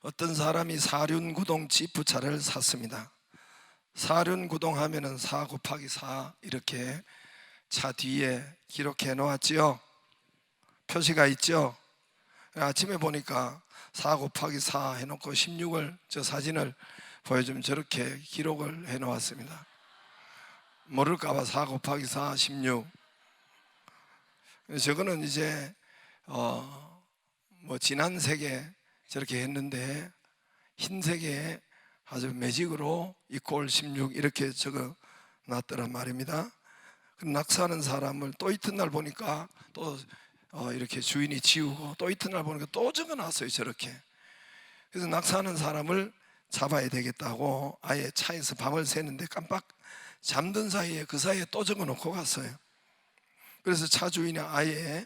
어떤 사람이 사륜구동 지프차를 샀습니다. 사륜구동 하면은 4 곱하기 4 이렇게 차 뒤에 기록해 놓았지요. 표시가 있죠. 아침에 보니까 4 곱하기 4 해놓고 16을 저 사진을 보여주면 저렇게 기록을 해 놓았습니다. 모를까봐 4 곱하기 4 16. 저거는 이제 지난 세계 저렇게 했는데 흰색에 아주 매직으로 이꼴 16 이렇게 적어 놨더란 말입니다. 낙서하는 사람을 또 이튿날 보니까 또 이렇게 주인이 지우고 또 이튿날 보니까 또 적어 놨어요, 저렇게. 그래서 낙서하는 사람을 잡아야 되겠다고 아예 차에서 밤을 새는데 깜빡 잠든 사이에 그 사이에 또 적어 놓고 갔어요. 그래서 차 주인이 아예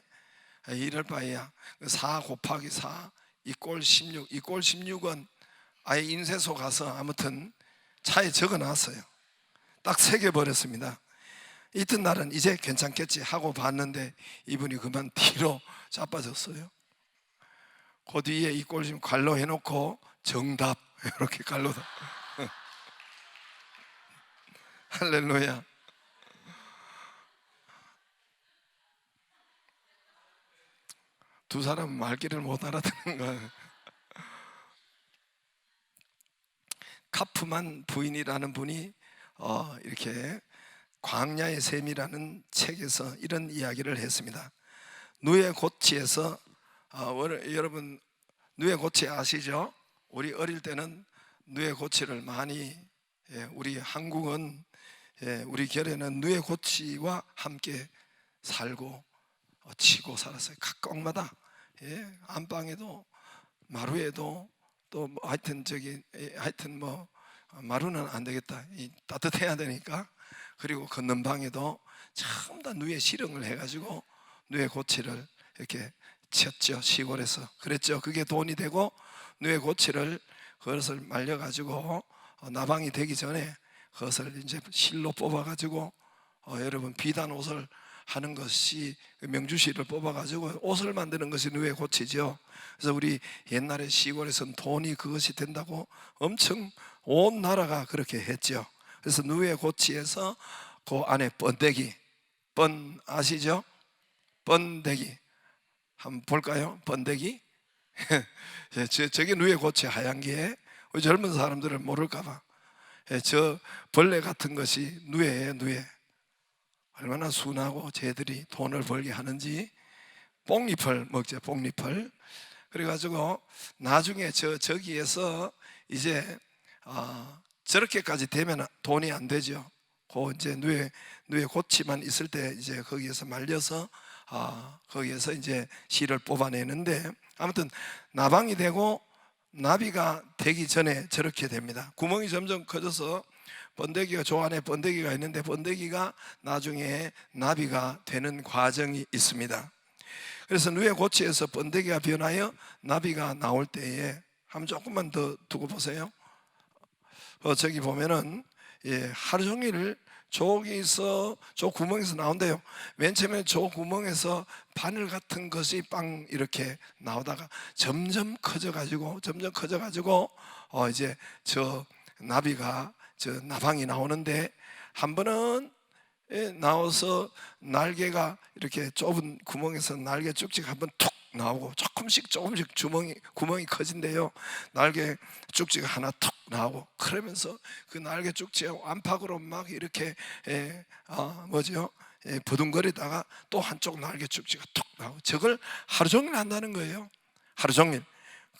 이럴 바에야 4 곱하기 4 이꼴 16, 이꼴 16은 아예 인쇄소 가서 아무튼 차에 적어 놨어요. 딱 새겨버렸습니다. 이튿날은 이제 괜찮겠지 하고 봤는데 이분이 그만 뒤로 자빠졌어요. 그 뒤에 이꼴 16 갈로 해놓고 정답 이렇게 갈로다. 할렐루야. 두 사람은 말귀를 못 알아듣는 거예요. 카프만 부인이라는 분이 이렇게 광야의 셈이라는 책에서 이런 이야기를 했습니다. 누에고치에서 여러분 누에고치 아시죠? 우리 어릴 때는 누에고치를 많이 우리 한국은 우리 결에는 누에고치와 함께 살고 치고 살았어요. 각각마다 안방에도 마루에도 또 하여튼 마루는 안 되겠다. 따뜻해야 되니까. 그리고 걷는 방에도 전부 다 누에 실형을 해가지고 누에 고치를 이렇게 쳤죠. 시골에서 그랬죠. 그게 돈이 되고 누에 고치를 그것을 말려가지고 나방이 되기 전에 그것을 이제 실로 뽑아가지고 여러분 비단 옷을 하는 것이 명주실을 뽑아가지고 옷을 만드는 것이 누에 고치죠. 그래서 우리 옛날에 시골에서는 돈이 그것이 된다고 엄청 온 나라가 그렇게 했죠. 그래서 누에 고치에서 그 안에 번데기, 번 아시죠? 번데기 한번 볼까요? 번데기. 저게 누에 고치 하얀 게 우리 젊은 사람들은 모를까봐 저 벌레 같은 것이 누에예요. 누에. 얼마나 순하고 쟤들이 돈을 벌게 하는지. 뽕잎을 먹죠. 뽕잎을. 그래가지고 나중에 저기에서 이제 저렇게까지 되면 돈이 안 되죠. 그 이제 누에 고치만 있을 때 이제 거기에서 말려서 거기에서 이제 실을 뽑아내는데 아무튼 나방이 되고 나비가 되기 전에 저렇게 됩니다. 구멍이 점점 커져서 번데기가 조 안에 번데기가 있는데 번데기가 나중에 나비가 되는 과정이 있습니다. 그래서 누에 고치에서 번데기가 변하여 나비가 나올 때에 한번 조금만 더 두고 보세요. 저기 보면은 하루 종일 저기서 저 구멍에서 나온대요. 맨 처음에 저 구멍에서 바늘 같은 것이 빵 이렇게 나오다가 점점 커져가지고 이제 저 나비가 저 나방이 나오는데 한 번은 나와서 날개가 이렇게 좁은 구멍에서 날개 쭉쭉 한번 툭 나오고 조금씩 구멍이 커진대요. 날개 쭉지가 하나 툭 나오고 그러면서 그 날개 쭉지가 안팎으로 막 이렇게 버둥거리다가 또 한쪽 날개 쭉지가 툭 나오고 저걸 하루 종일 한다는 거예요. 하루 종일.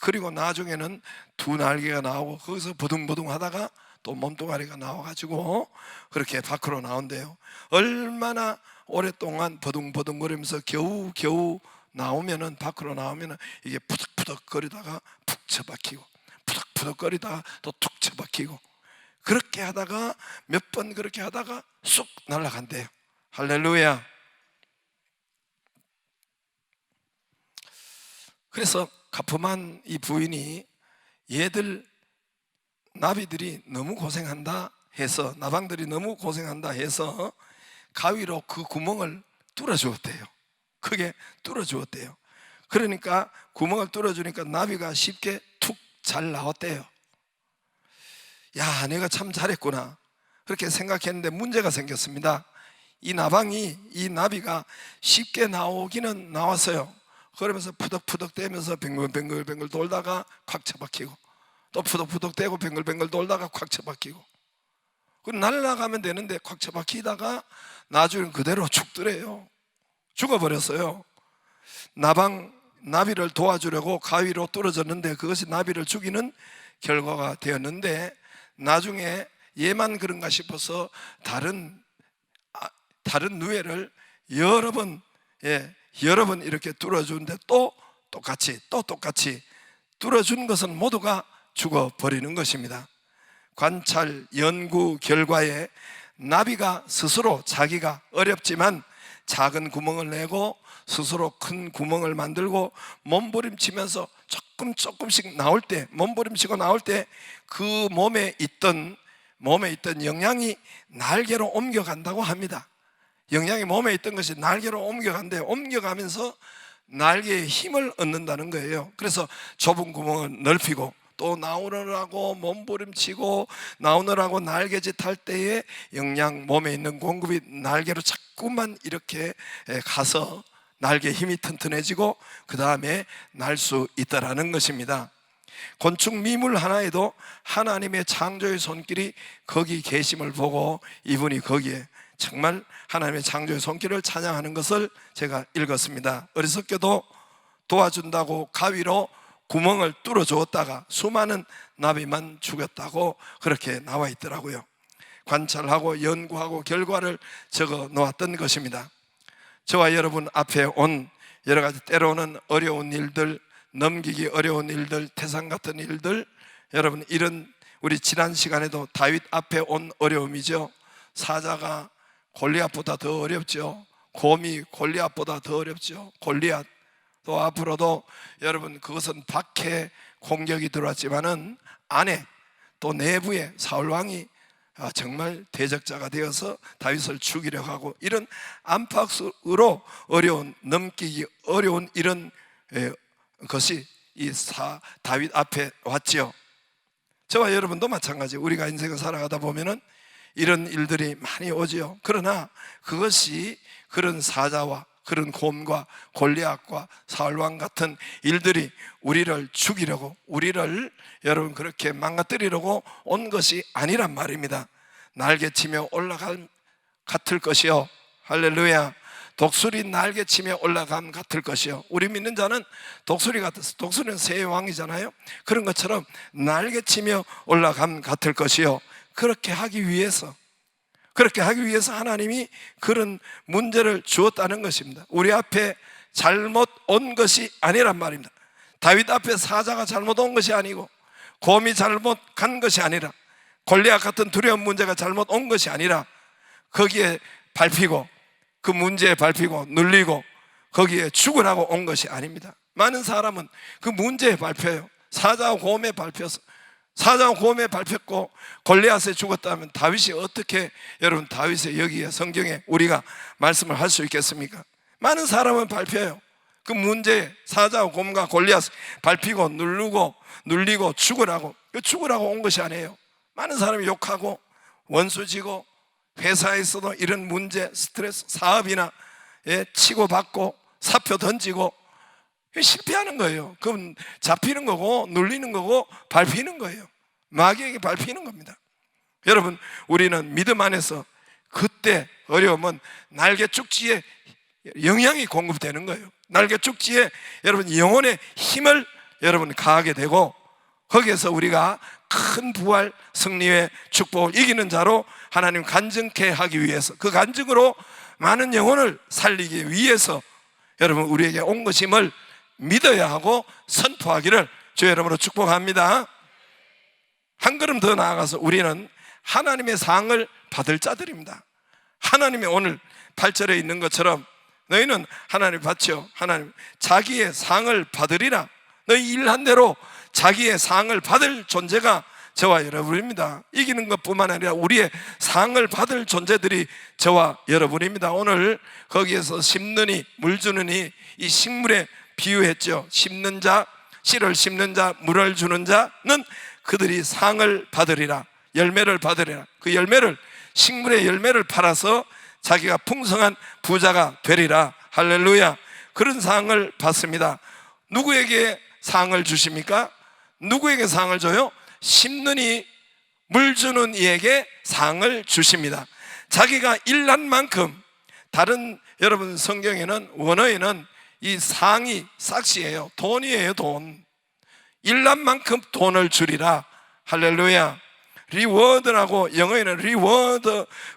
그리고 나중에는 두 날개가 나오고 거기서 버둥버둥 하다가 또 몸뚱아리가 나와가지고 그렇게 밖으로 나온대요. 얼마나 오랫동안 버둥버둥거리면서 겨우 나오면은 밖으로 나오면은 이게 푸덕푸덕 거리다가 푹 처박히고 푸덕푸덕 거리다가 또 툭 처박히고 그렇게 하다가 몇 번 그렇게 하다가 쑥 날아간대요. 할렐루야. 그래서 가품한 이 부인이 얘들 나비들이 너무 고생한다 해서 나방들이 너무 고생한다 해서 가위로 그 구멍을 뚫어 주었대요. 크게 뚫어 주었대요. 그러니까 구멍을 뚫어 주니까 나비가 쉽게 툭 잘 나왔대요. 야, 내가 참 잘했구나 그렇게 생각했는데 문제가 생겼습니다. 이 나비가 쉽게 나오기는 나왔어요. 그러면서 푸덕푸덕 대면서 뱅글뱅글 돌다가 콱 처박히고, 또 푸덕푸덕 대고 뱅글뱅글 돌다가 콱 처박히고, 날아가면 되는데 콱 처박히다가 나중에 그대로 죽더래요. 죽어버렸어요. 나비를 도와주려고 가위로 뚫어졌는데 그것이 나비를 죽이는 결과가 되었는데, 나중에 얘만 그런가 싶어서 다른 누에를 여러 번 이렇게 뚫어주는데 또 똑같이 뚫어준 것은 모두가 죽어버리는 것입니다. 관찰 연구 결과에 나비가 스스로 자기가 어렵지만 작은 구멍을 내고 스스로 큰 구멍을 만들고 몸부림치면서 조금씩 나올 때, 몸부림치고 나올 때 그 몸에 있던 영양이 날개로 옮겨간다고 합니다. 영양이 몸에 있던 것이 날개로 옮겨가면서 날개에 힘을 얻는다는 거예요. 그래서 좁은 구멍을 넓히고, 또 나오느라고 몸부림치고 나오느라고 날개짓 할 때에 영양, 몸에 있는 공급이 날개로 자꾸만 이렇게 가서 날개 힘이 튼튼해지고 그 다음에 날 수 있다라는 것입니다. 곤충 미물 하나에도 하나님의 창조의 손길이 거기 계심을 보고 이분이 거기에 정말 하나님의 창조의 손길을 찬양하는 것을 제가 읽었습니다. 어리석게도 도와준다고 가위로 구멍을 뚫어 주었다가 수많은 나비만 죽였다고 그렇게 나와 있더라고요. 관찰하고 연구하고 결과를 적어 놓았던 것입니다. 저와 여러분 앞에 온 여러 가지 때로는 어려운 일들, 넘기기 어려운 일들, 태산 같은 일들, 여러분 이런 우리 지난 시간에도 다윗 앞에 온 어려움이죠. 사자가 골리앗보다 더 어렵죠. 곰이 골리앗보다 더 어렵죠. 골리앗. 또 앞으로도 여러분 그것은 밖에 공격이 들어왔지만은 안에 또 내부에 사울왕이 정말 대적자가 되어서 다윗을 죽이려고 하고, 이런 안팎으로 넘기기 어려운 이런 것이 다윗 앞에 왔지요. 저와 여러분도 마찬가지. 우리가 인생을 살아가다 보면은 이런 일들이 많이 오지요. 그러나 그것이 그런 사자와 그런 곰과 골리앗과 사울왕 같은 일들이 우리를 죽이려고, 우리를 여러분 그렇게 망가뜨리려고 온 것이 아니란 말입니다. 날개치며 올라감 같을 것이요. 할렐루야. 독수리 날개치며 올라감 같을 것이요. 우리 믿는 자는 독수리 같아서, 독수리는 새의 왕이잖아요. 그런 것처럼 날개치며 올라감 같을 것이요. 그렇게 하기 위해서 하나님이 그런 문제를 주었다는 것입니다. 우리 앞에 잘못 온 것이 아니란 말입니다. 다윗 앞에 사자가 잘못 온 것이 아니고, 곰이 잘못 간 것이 아니라, 골리앗 같은 두려운 문제가 잘못 온 것이 아니라, 거기에 밟히고 그 문제에 밟히고 눌리고 거기에 죽으라고 온 것이 아닙니다. 많은 사람은 그 문제에 밟혀요. 사자와 곰에 밟혀서, 사자와 곰에 밟혔고 골리앗에 죽었다면 다윗이 어떻게, 여러분 다윗의 여기에 성경에 우리가 말씀을 할 수 있겠습니까? 많은 사람은 밟혀요. 그 문제에 사자와 곰과 골리앗 밟히고 눌리고 죽으라고 온 것이 아니에요. 많은 사람이 욕하고 원수지고, 회사에서도 이런 문제, 스트레스, 사업이나 치고받고 사표 던지고 실패하는 거예요. 그건 잡히는 거고 눌리는 거고 밟히는 거예요. 마귀에게 밟히는 겁니다. 여러분, 우리는 믿음 안에서 그때 어려우면 날개 축지에 영향이 공급되는 거예요. 날개 축지에 여러분 영혼의 힘을 여러분 가하게 되고, 거기에서 우리가 큰 부활, 승리의 축복을 이기는 자로 하나님 간증케 하기 위해서, 그 간증으로 많은 영혼을 살리기 위해서 여러분 우리에게 온 것임을 믿어야 하고 선포하기를 주의 이름으로 축복합니다. 한 걸음 더 나아가서 우리는 하나님의 상을 받을 자들입니다. 하나님의 오늘 8절에 있는 것처럼 너희는 하나님 받죠. 하나님 자기의 상을 받으리라. 너희 일한 대로 자기의 상을 받을 존재가 저와 여러분입니다. 이기는 것뿐만 아니라 우리의 상을 받을 존재들이 저와 여러분입니다. 오늘 거기에서 심느니 물 주느니 이 식물에 비유했죠. 심는 자, 씨를 심는 자, 물을 주는 자는 그들이 상을 받으리라. 열매를 받으리라. 그 열매를, 식물의 열매를 팔아서 자기가 풍성한 부자가 되리라. 할렐루야. 그런 상을 받습니다. 누구에게 상을 주십니까? 누구에게 상을 줘요? 심는 이, 물 주는 이에게 상을 주십니다. 자기가 일한 만큼, 다른 여러분 성경에는, 원어에는 이 상이 삭시예요. 돈이에요, 돈. 일한 만큼 돈을 주리라. 할렐루야. 리워드라고, 영어에는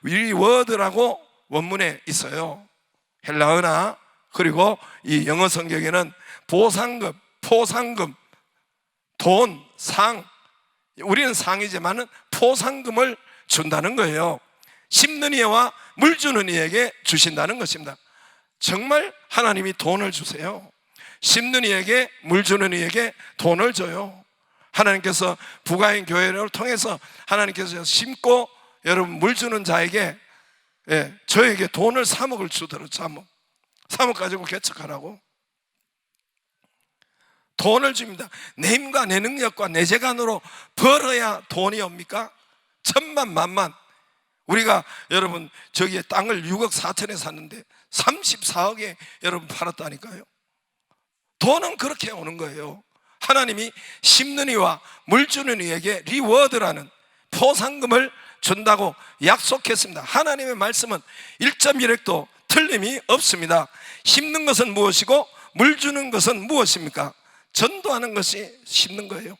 리워드라고 원문에 있어요. 헬라어나, 그리고 이 영어 성경에는 보상금, 포상금, 돈, 상, 우리는 상이지만은 포상금을 준다는 거예요. 심는 이와 물 주는 이에게 주신다는 것입니다. 정말 하나님이 돈을 주세요. 심는 이에게 물 주는 이에게 돈을 줘요. 하나님께서 부가인 교회를 통해서 하나님께서 심고 여러분 물 주는 자에게, 저에게 돈을 3억을 주더라고요. 3억 가지고 개척하라고 돈을 줍니다. 내 힘과 내 능력과 내 재간으로 벌어야 돈이 옵니까? 천만 만만. 우리가 여러분 저기에 땅을 6억 4천에 샀는데 34억에 여러분 팔았다니까요. 돈은 그렇게 오는 거예요. 하나님이 심는 이와 물 주는 이에게 리워드라는 포상금을 준다고 약속했습니다. 하나님의 말씀은 1.1획도 틀림이 없습니다. 심는 것은 무엇이고 물 주는 것은 무엇입니까? 전도하는 것이 심는 거예요.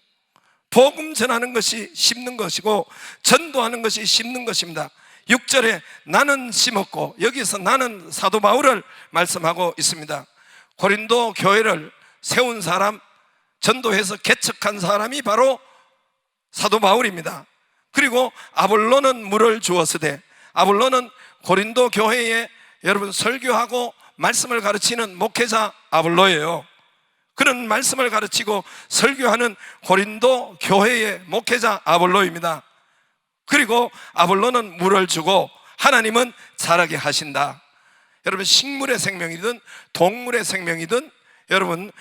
복음 전하는 것이 심는 것이고 전도하는 것이 심는 것입니다. 6절에 나는 심었고, 여기서 나는 사도 바울을 말씀하고 있습니다. 고린도 교회를 세운 사람, 전도해서 개척한 사람이 바로 사도 바울입니다. 그리고 아볼로는 물을 주었으되, 아볼로는 고린도 교회에 여러분 설교하고 말씀을 가르치는 목회자 아볼로예요. 그런 말씀을 가르치고 설교하는 고린도 교회의 목회자 아볼로입니다. 그리고 아볼로는 물을 주고 하나님은 자라게 하신다. 여러분 식물의 생명이든 동물의 생명이든 여러분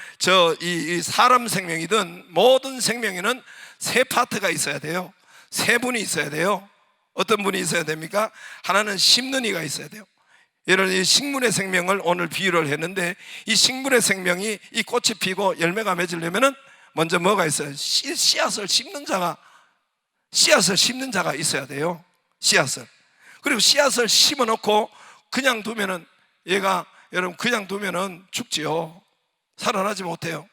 이 사람 생명이든 모든 생명에는 세 파트가 있어야 돼요. 세 분이 있어야 돼요. 어떤 분이 있어야 됩니까? 하나는 심는 이가 있어야 돼요. 예를 들어 이 식물의 생명을 오늘 비유를 했는데, 이 식물의 생명이 이 꽃이 피고 열매가 맺으려면은 먼저 뭐가 있어요? 씨앗을 심는 자가 있어야 돼요. 씨앗을. 그리고 씨앗을 심어 놓고 그냥 두면은 얘가 여러분 그냥 두면은 죽지요. 살아나지 못해요.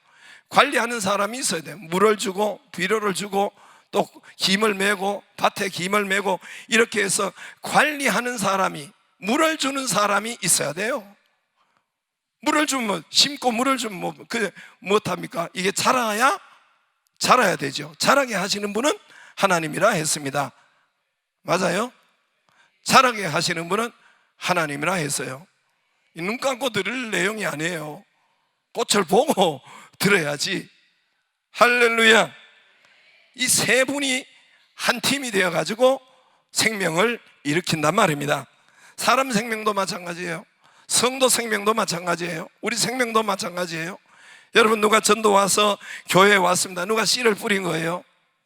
관리하는 사람이 있어야 돼요. 물을 주고 비료를 주고 또 김을 메고 밭에 김을 메고 이렇게 해서 관리하는 사람이, 물을 주는 사람이 있어야 돼요. 물을 주면, 심고 물을 주면 무엇합니까? 이게 자라야 되죠. 자라게 하시는 분은 하나님이라 했습니다. 맞아요? 자라게 하시는 분은 하나님이라 했어요. 눈 감고 들을 내용이 아니에요. 꽃을 보고 들어야지. 할렐루야. 이 세 분이 한 팀이 되어가지고 생명을 일으킨단 말입니다. 사람 생명도 마찬가지예요. 성도 생명도 마찬가지예요. 우리 생명도 마찬가지예요. 여러분 누가 전도 와서 교회에 왔습니다. 누가 씨를 뿌린 거예요.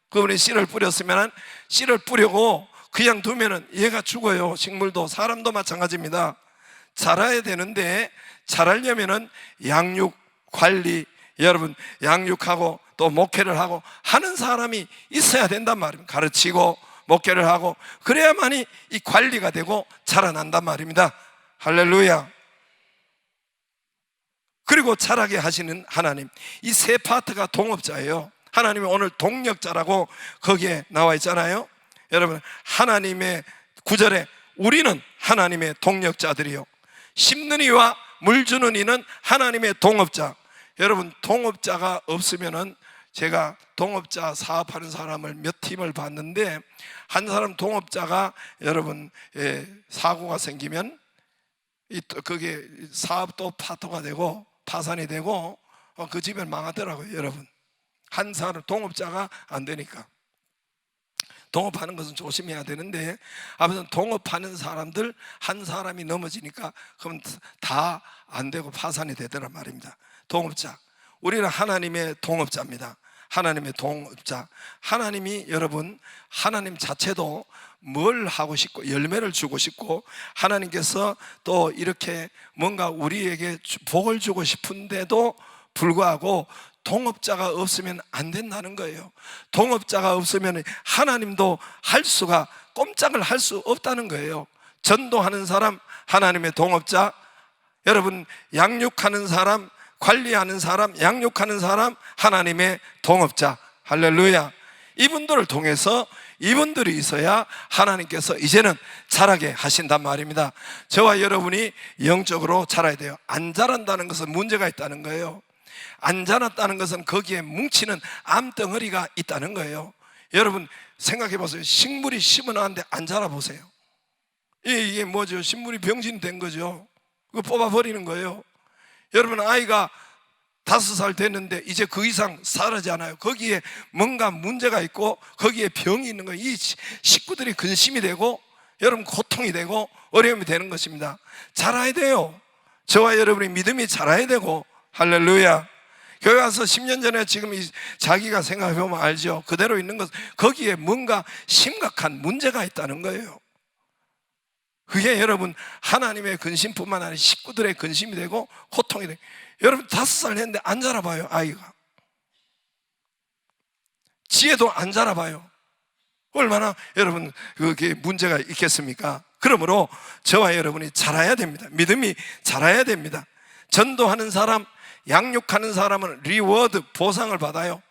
그분이 씨를 뿌렸으면 씨를 뿌리고 그냥 두면은 얘가 죽어요. 식물도 사람도 마찬가지입니다. 자라야 되는데 자라려면은 양육 관리, 여러분 양육하고 또 목회를 하고 하는 사람이 있어야 된단 말입니다. 가르치고 목회를 하고 그래야만이 이 관리가 되고 자라난단 말입니다. 할렐루야. 그리고 자라게 하시는 하나님, 이 세 파트가 동업자예요. 하나님이 오늘 동력자라고 거기에 나와 있잖아요. 여러분 하나님의 9절에 우리는 하나님의 동력자들이요, 심는 이와 물 주는 이는 하나님의 동업자. 여러분 동업자가 없으면은, 제가 동업자 사업하는 사람을 몇 팀을 봤는데 한 사람 동업자가 여러분 사고가 생기면 그게 사업도 파토가 되고 파산이 되고 그 집을 망하더라고요. 여러분 한 사람 동업자가 안 되니까. 동업하는 것은 조심해야 되는데 아무튼 동업하는 사람들 한 사람이 넘어지니까 그럼 다 안 되고 파산이 되더란 말입니다. 동업자, 우리는 하나님의 동업자입니다. 하나님의 동업자. 하나님이 여러분, 하나님 자체도 뭘 하고 싶고 열매를 주고 싶고 하나님께서 또 이렇게 뭔가 우리에게 복을 주고 싶은데도 불구하고 동업자가 없으면 안 된다는 거예요. 동업자가 없으면 하나님도 할 수가, 꼼짝을 할 수 없다는 거예요. 전도하는 사람 하나님의 동업자, 여러분 양육하는 사람, 관리하는 사람, 양육하는 사람 하나님의 동업자. 할렐루야. 이분들을 통해서 이분들이 있어야 하나님께서 이제는 자라게 하신단 말입니다. 저와 여러분이 영적으로 자라야 돼요. 안 자란다는 것은 문제가 있다는 거예요. 안 자랐다는 것은 거기에 뭉치는 암덩어리가 있다는 거예요. 여러분 생각해 보세요. 식물이 심어놨는데 안 자라보세요. 이게 뭐죠? 식물이 병신이 된 거죠. 그거 뽑아버리는 거예요. 여러분 아이가 5살 됐는데 이제 그 이상 자라지 않아요. 거기에 뭔가 문제가 있고 거기에 병이 있는 거예요. 이 식구들이 근심이 되고 여러분 고통이 되고 어려움이 되는 것입니다. 자라야 돼요. 저와 여러분이 믿음이 자라야 되고. 할렐루야. 교회 와서 10년 전에 지금 자기가 생각해보면 알죠. 그대로 있는 것, 거기에 뭔가 심각한 문제가 있다는 거예요. 그게 여러분 하나님의 근심뿐만 아니라 식구들의 근심이 되고 고통이 되고. 여러분 5살 했는데 안 자라봐요. 아이가 지혜도 안 자라봐요. 얼마나 여러분 그게 문제가 있겠습니까? 그러므로 저와 여러분이 자라야 됩니다. 믿음이 자라야 됩니다. 전도하는 사람, 양육하는 사람은 리워드, 보상을 받아요.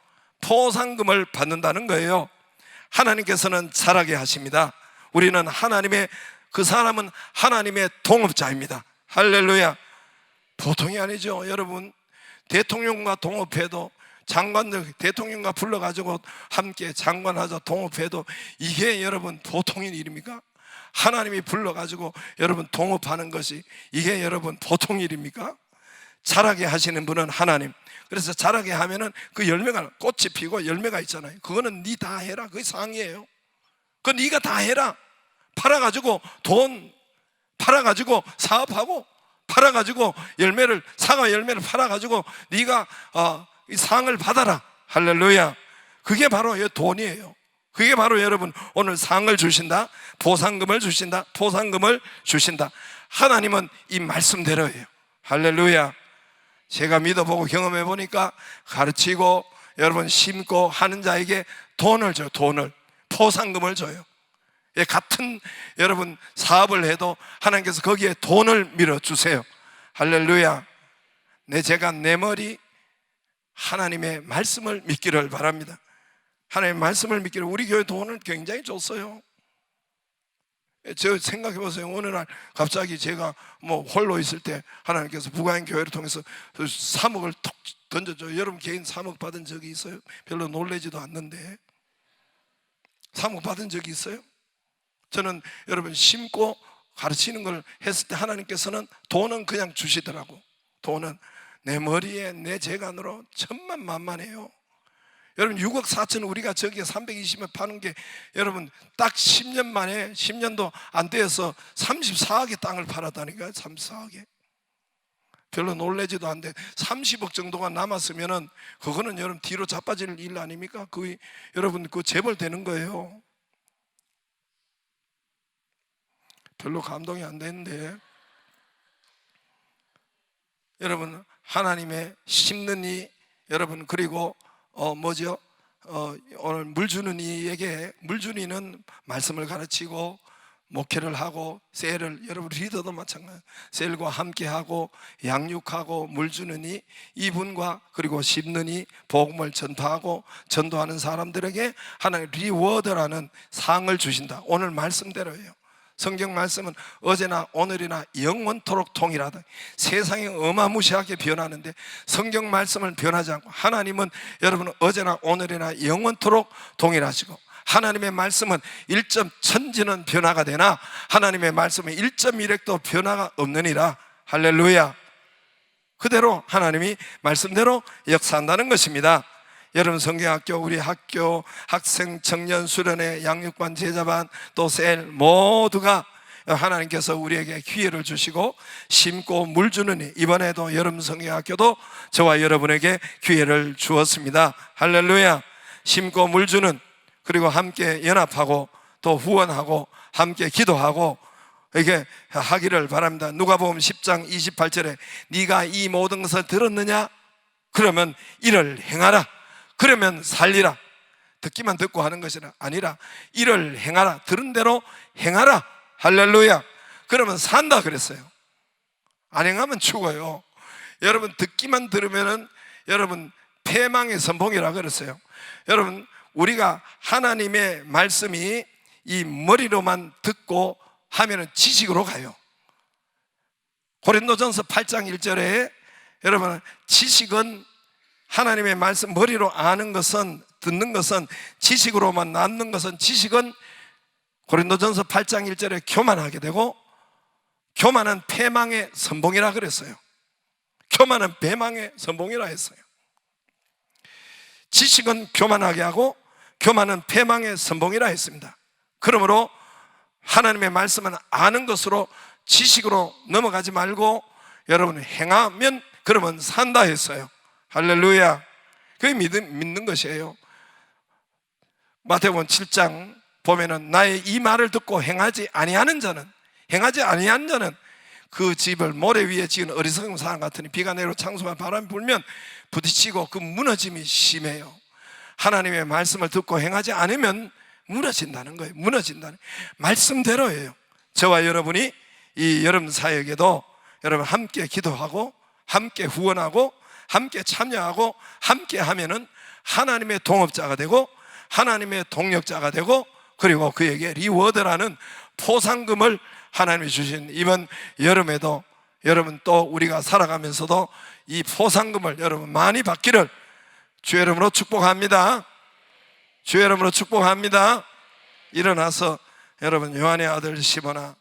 포상금을 받는다는 거예요. 하나님께서는 자라게 하십니다. 우리는 하나님의, 그 사람은 하나님의 동업자입니다. 할렐루야. 보통이 아니죠. 여러분 대통령과 동업해도, 장관들 대통령과 불러가지고 함께 장관하자 동업해도 이게 여러분 보통인 일입니까? 하나님이 불러가지고 여러분 동업하는 것이 이게 여러분 보통 일입니까? 자라게 하시는 분은 하나님. 그래서 자라게 하면은 그 열매가, 꽃이 피고 열매가 있잖아요. 그거는 네 다 해라. 그게 상이에요. 그거 네가 다 해라. 팔아가지고 돈 팔아가지고 사업하고, 팔아가지고 열매를, 사과 열매를 팔아가지고 네가 이 상을 받아라. 할렐루야. 그게 바로 돈이에요. 그게 바로 여러분 오늘 상을 주신다, 보상금을 주신다, 포상금을 주신다. 하나님은 이 말씀대로예요. 할렐루야. 제가 믿어보고 경험해 보니까 가르치고 여러분 심고 하는 자에게 돈을 줘요. 돈을, 포상금을 줘요. 같은 여러분 사업을 해도 하나님께서 거기에 돈을 밀어주세요. 할렐루야. 제가 내 머리 하나님의 말씀을 믿기를 바랍니다. 하나님의 말씀을 믿기를. 우리 교회 돈을 굉장히 줬어요. 저 생각해 보세요. 어느 날 갑자기 제가 홀로 있을 때 하나님께서 부가인 교회를 통해서 3억을 톡 던져줘. 여러분 개인 3억 받은 적이 있어요? 별로 놀라지도 않는데 3억 받은 적이 있어요? 저는 여러분 심고 가르치는 걸 했을 때 하나님께서는 돈은 그냥 주시더라고. 돈은 내 머리에 내 재간으로 천만만만해요. 여러분 6억 4천 우리가 저기에 320에 파는 게 여러분 딱 10년 만에, 10년도 안 돼서 34억의 땅을 팔았다니까요. 34억에. 별로 놀라지도 않는데 30억 정도가 남았으면은 그거는 여러분 뒤로 자빠질 일 아닙니까? 여러분 그 재벌 되는 거예요. 별로 감동이 안 되는데 여러분 하나님의 심는 이, 여러분 그리고 오늘 물 주는 이에게, 물 주는 이는 말씀을 가르치고 목회를 하고, 셀을, 여러분 리더도 마찬가지, 셀과 함께하고 양육하고 물 주는 이, 이분과 그리고 심는 이, 복음을 전파하고 전도하는 사람들에게 하나님 리워드라는 상을 주신다. 오늘 말씀대로예요. 성경 말씀은 어제나 오늘이나 영원토록 동일하다. 세상이 어마무시하게 변하는데 성경 말씀은 변하지 않고, 하나님은 여러분 어제나 오늘이나 영원토록 동일하시고, 하나님의 말씀은 1.1000지는 변화가 되나 하나님의 말씀은 1.1핵도 변화가 없느니라. 할렐루야. 그대로 하나님이 말씀대로 역사한다는 것입니다. 여러분 성경학교, 우리 학교, 학생, 청년, 수련회, 양육반, 제자반, 또 셀 모두가 하나님께서 우리에게 기회를 주시고 심고 물 주느니 이번에도 여름 성경학교도 저와 여러분에게 기회를 주었습니다. 할렐루야. 심고 물 주는, 그리고 함께 연합하고 또 후원하고 함께 기도하고 이렇게 하기를 바랍니다. 누가복음 10장 28절에 네가 이 모든 것을 들었느냐? 그러면 이를 행하라. 그러면 살리라. 듣기만 듣고 하는 것이 아니라 이를 행하라. 들은 대로 행하라. 할렐루야. 그러면 산다 그랬어요. 안 행하면 죽어요. 여러분, 듣기만 들으면은 여러분 패망의 선봉이라 그랬어요. 여러분, 우리가 하나님의 말씀이 이 머리로만 듣고 하면은 지식으로 가요. 고린도전서 8장 1절에 여러분, 지식은 하나님의 말씀, 머리로 아는 것은, 듣는 것은, 지식으로만 남는 것은, 지식은 고린도전서 8장 1절에 교만하게 되고, 교만은 패망의 선봉이라 그랬어요. 교만은 패망의 선봉이라 했어요. 지식은 교만하게 하고 교만은 패망의 선봉이라 했습니다. 그러므로 하나님의 말씀은 아는 것으로, 지식으로 넘어가지 말고 여러분 행하면 그러면 산다 했어요. 할렐루야. 그게 믿는 것이에요. 마태복음 7장 보면은 나의 이 말을 듣고 행하지 아니하는 자는 그 집을 모래 위에 지은 어리석은 사람 같으니 비가 내리고 창수와 바람이 불면 부딪히고 그 무너짐이 심해요. 하나님의 말씀을 듣고 행하지 않으면 무너진다는 거예요. 무너진다는 말씀대로예요. 저와 여러분이 이 여름 사역에도 여러분 함께 기도하고 함께 후원하고 함께 참여하고 함께 하면은 하나님의 동업자가 되고 하나님의 동력자가 되고, 그리고 그에게 리워드라는 포상금을 하나님이 주신 이번 여름에도 여러분 또 우리가 살아가면서도 이 포상금을 여러분 많이 받기를 주의 이름으로 축복합니다. 주의 이름으로 축복합니다. 일어나서 여러분 요한의 아들 시모나